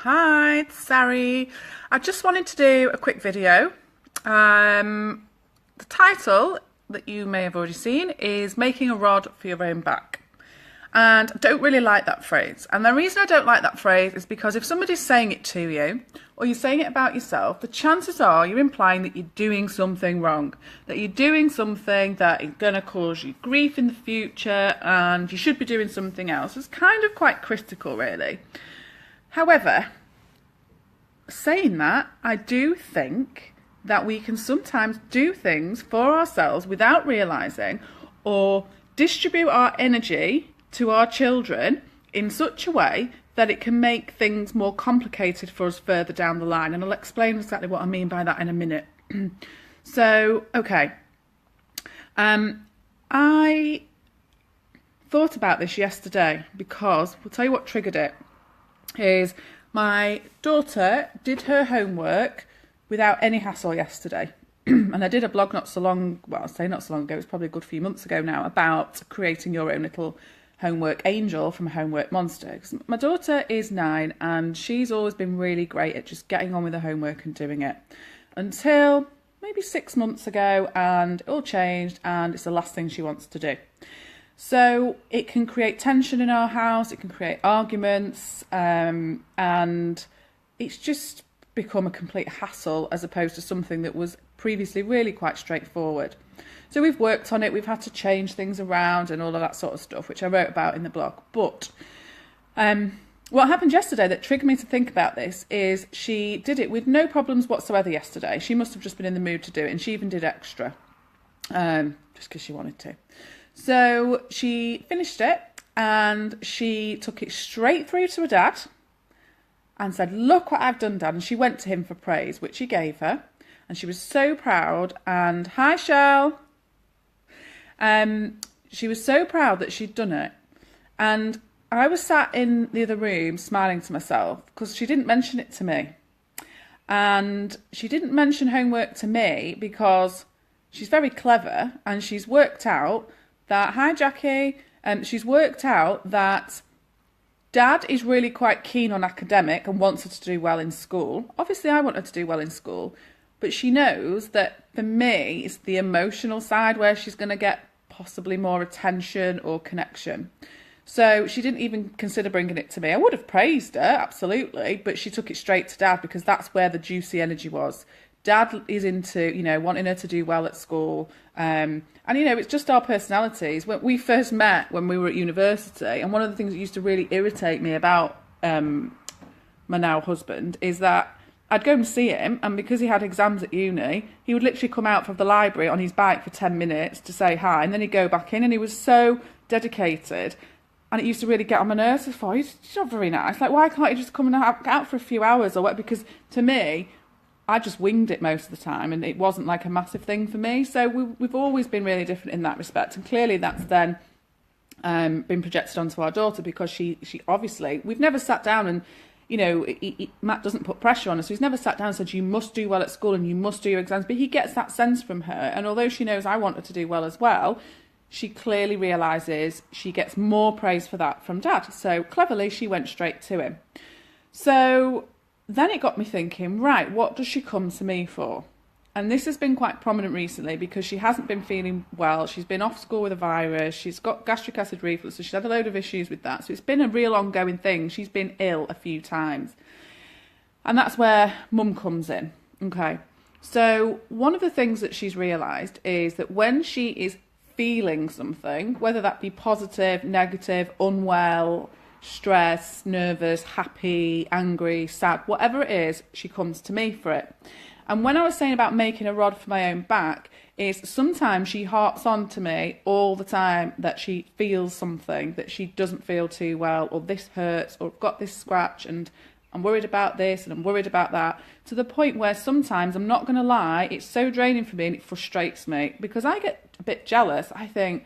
Hi, it's Sari. I just wanted to do a quick video. The title that you may have already seen is Making a Rod for Your Own Back. And I don't really like that phrase. And the reason I don't like that phrase is because if somebody's saying it to you, or you're saying it about yourself, the chances are you're implying that you're doing something wrong, that you're doing something that is going to cause you grief in the future, and you should be doing something else. It's kind of quite critical, really. However, saying that, I do think that we can sometimes do things for ourselves without realising, or distribute our energy to our children in such a way that it can make things more complicated for us further down the line. And I'll explain exactly what I mean by that in a minute. So, okay. I thought about this yesterday because, I'll tell you what triggered it, is my daughter did her homework without any hassle yesterday. And I did a blog not so long ago, it was probably a good few months ago now, about creating your own little homework angel from a homework monster. 'Cause my daughter is 9 and she's always been really great at just getting on with her homework and doing it. Until maybe 6 months ago, and it all changed and it's the last thing she wants to do. So it can create tension in our house, it can create arguments, and it's just become a complete hassle as opposed to something that was previously really quite straightforward. So we've worked on it, we've had to change things around and all of that sort of stuff, which I wrote about in the blog. But what happened yesterday that triggered me to think about this is she did it with no problems whatsoever yesterday. She must have just been in the mood to do it, and she even did extra, just because she wanted to. So she finished it and she took it straight through to her dad and said, "Look what I've done, Dad." And she went to him for praise, which he gave her. And she was so proud. And hi, Shell. She was so proud that she'd done it. And I was sat in the other room smiling to myself because she didn't mention it to me. And she didn't mention homework to me because she's very clever and she's worked out that, hi Jackie, she's worked out that Dad is really quite keen on academic and wants her to do well in school. Obviously I want her to do well in school, but she knows that for me it's the emotional side where she's going to get possibly more attention or connection. So she didn't even consider bringing it to me. I would have praised her, absolutely, but she took it straight to Dad because that's where the juicy energy was. Dad is into, wanting her to do well at school. And, it's just our personalities. When we first met when we were at university, and one of the things that used to really irritate me about my now husband is that I'd go and see him, and because he had exams at uni, he would literally come out from the library on his bike for 10 minutes to say hi, and then he'd go back in, and he was so dedicated. And it used to really get on my nerves. I thought, he's not very nice. Like, why can't he just come and out for a few hours or what? Because to me, I just winged it most of the time and it wasn't like a massive thing for me. So we've always been really different in that respect. And clearly that's then been projected onto our daughter because she obviously, we've never sat down and, Matt doesn't put pressure on us. So he's never sat down and said, you must do well at school and you must do your exams. But he gets that sense from her. And although she knows I want her to do well as well, she clearly realises she gets more praise for that from Dad. So cleverly, she went straight to him. So then it got me thinking, right, what does she come to me for? And this has been quite prominent recently because she hasn't been feeling well. She's been off school with a virus. She's got gastric acid reflux, so she's had a load of issues with that. So it's been a real ongoing thing. She's been ill a few times. And that's where Mum comes in. Okay. So one of the things that she's realised is that when she is feeling something, whether that be positive, negative, unwell, stressed, nervous, happy, angry, sad, whatever it is, she comes to me for it. And when I was saying about making a rod for my own back, is sometimes she harps on to me all the time that she feels something, that she doesn't feel too well, or this hurts, or I've got this scratch, and I'm worried about this, and I'm worried about that, to the point where sometimes, I'm not going to lie, it's so draining for me and it frustrates me, because I get a bit jealous. I think,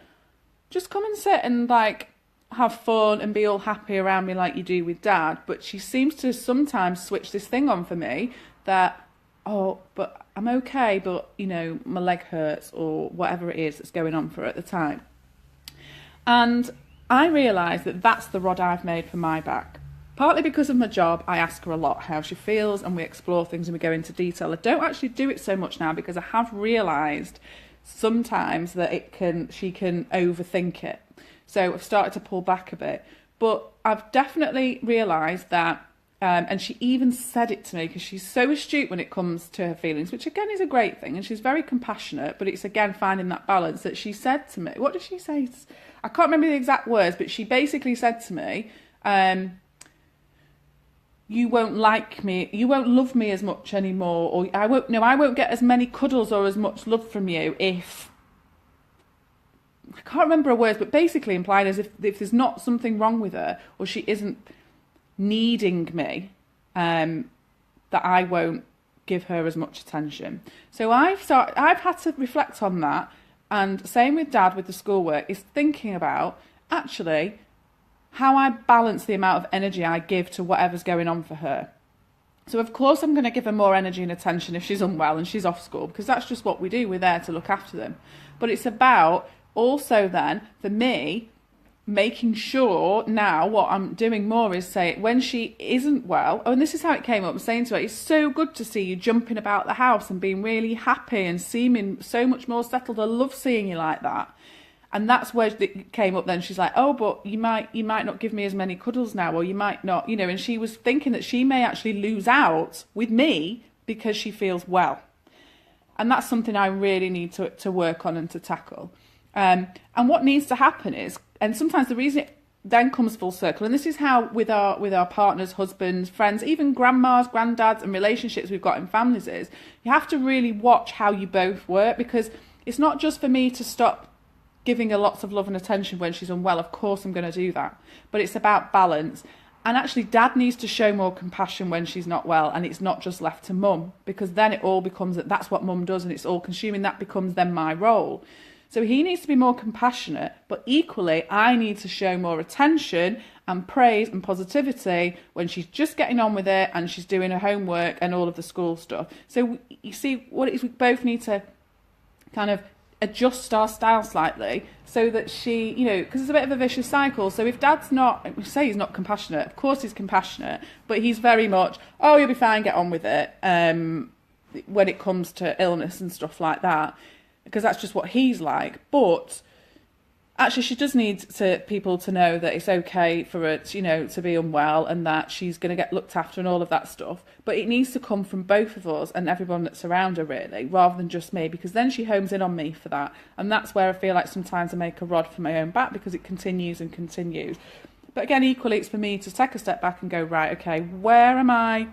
just come and sit and have fun and be all happy around me like you do with Dad. But she seems to sometimes switch this thing on for me that, oh, but I'm okay, but, my leg hurts or whatever it is that's going on for her at the time. And I realised that that's the rod I've made for my back. Partly because of my job, I ask her a lot how she feels and we explore things and we go into detail. I don't actually do it so much now because I have realised sometimes that she can overthink it. So I've started to pull back a bit. But I've definitely realised that, and she even said it to me because she's so astute when it comes to her feelings, which again is a great thing, and she's very compassionate, but it's again finding that balance that she said to me. What did she say? I can't remember the exact words, but she basically said to me, you won't like me, you won't love me as much anymore, or I won't get as many cuddles or as much love from you if... I can't remember her words, but basically implied as if there's not something wrong with her or she isn't needing me, that I won't give her as much attention. So I've had to reflect on that, and same with Dad with the schoolwork, is thinking about actually how I balance the amount of energy I give to whatever's going on for her. So of course I'm going to give her more energy and attention if she's unwell and she's off school, because that's just what we do. We're there to look after them. But it's about also then, for me, making sure now what I'm doing more is say, when she isn't well, and this is how it came up, I'm saying to her, it's so good to see you jumping about the house and being really happy and seeming so much more settled. I love seeing you like that. And that's where it came up then. She's like, oh, but you might not give me as many cuddles now, or you might not, and she was thinking that she may actually lose out with me because she feels well. And that's something I really need to work on and to tackle. And what needs to happen is, and sometimes the reason it then comes full circle, and this is how with our partners, husbands, friends, even grandmas, granddads, and relationships we've got in families, is you have to really watch how you both work, because it's not just for me to stop giving her lots of love and attention when she's unwell. Of course I'm going to do that, but it's about balance. And actually Dad needs to show more compassion when she's not well, and it's not just left to Mum, because then it all becomes that's what Mum does and it's all consuming. That becomes then my role. So he needs to be more compassionate, but equally I need to show more attention and praise and positivity when she's just getting on with it and she's doing her homework and all of the school stuff. So you see what it is, we both need to kind of adjust our style slightly so that she, because it's a bit of a vicious cycle. So if Dad's not, we say he's not compassionate, of course he's compassionate, but he's very much, oh, you'll be fine, get on with it, when it comes to illness and stuff like that, because that's just what he's like. But actually she does need people to know that it's okay for her, to be unwell, and that she's going to get looked after and all of that stuff. But it needs to come from both of us and everyone that's around her, really, rather than just me, because then she homes in on me for that. And that's where I feel like sometimes I make a rod for my own back, because it continues and continues. But again, equally, it's for me to take a step back and go, right, okay, where am I?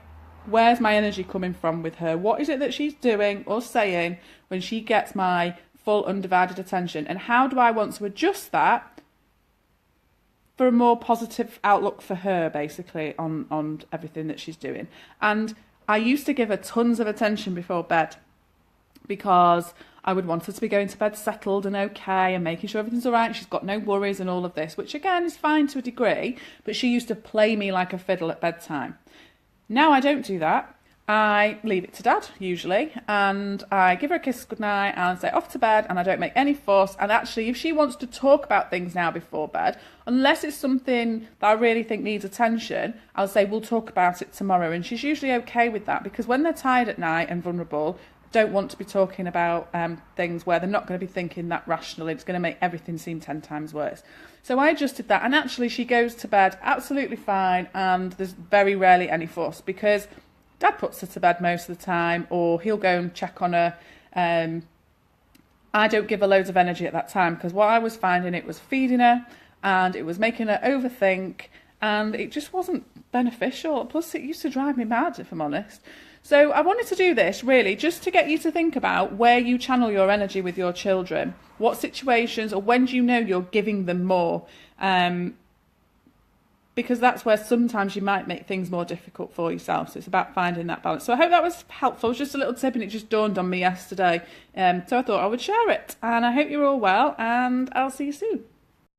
Where's my energy coming from with her? What is it that she's doing or saying when she gets my full undivided attention, and how do I want to adjust that for a more positive outlook for her, basically, on everything that she's doing. And I used to give her tons of attention before bed, because I would want her to be going to bed settled and okay and making sure everything's all right, she's got no worries and all of this, which again is fine to a degree, but she used to play me like a fiddle at bedtime. Now I don't do that. I leave it to Dad, usually, and I give her a kiss goodnight and say off to bed, and I don't make any fuss. And actually, if she wants to talk about things now before bed, unless it's something that I really think needs attention, I'll say we'll talk about it tomorrow. And she's usually okay with that, because when they're tired at night and vulnerable, don't want to be talking about things where they're not going to be thinking that rationally. It's going to make everything seem 10 times worse. So I adjusted that, and actually she goes to bed absolutely fine, and there's very rarely any fuss, because Dad puts her to bed most of the time, or he'll go and check on her. I don't give her loads of energy at that time, because what I was finding, it was feeding her and it was making her overthink, and it just wasn't beneficial. Plus it used to drive me mad, if I'm honest. So I wanted to do this really just to get you to think about where you channel your energy with your children, what situations, or when do you know you're giving them more, because that's where sometimes you might make things more difficult for yourself. So it's about finding that balance. So I hope that was helpful. It was just a little tip, and it just dawned on me yesterday. So I thought I would share it. And I hope you're all well, and I'll see you soon.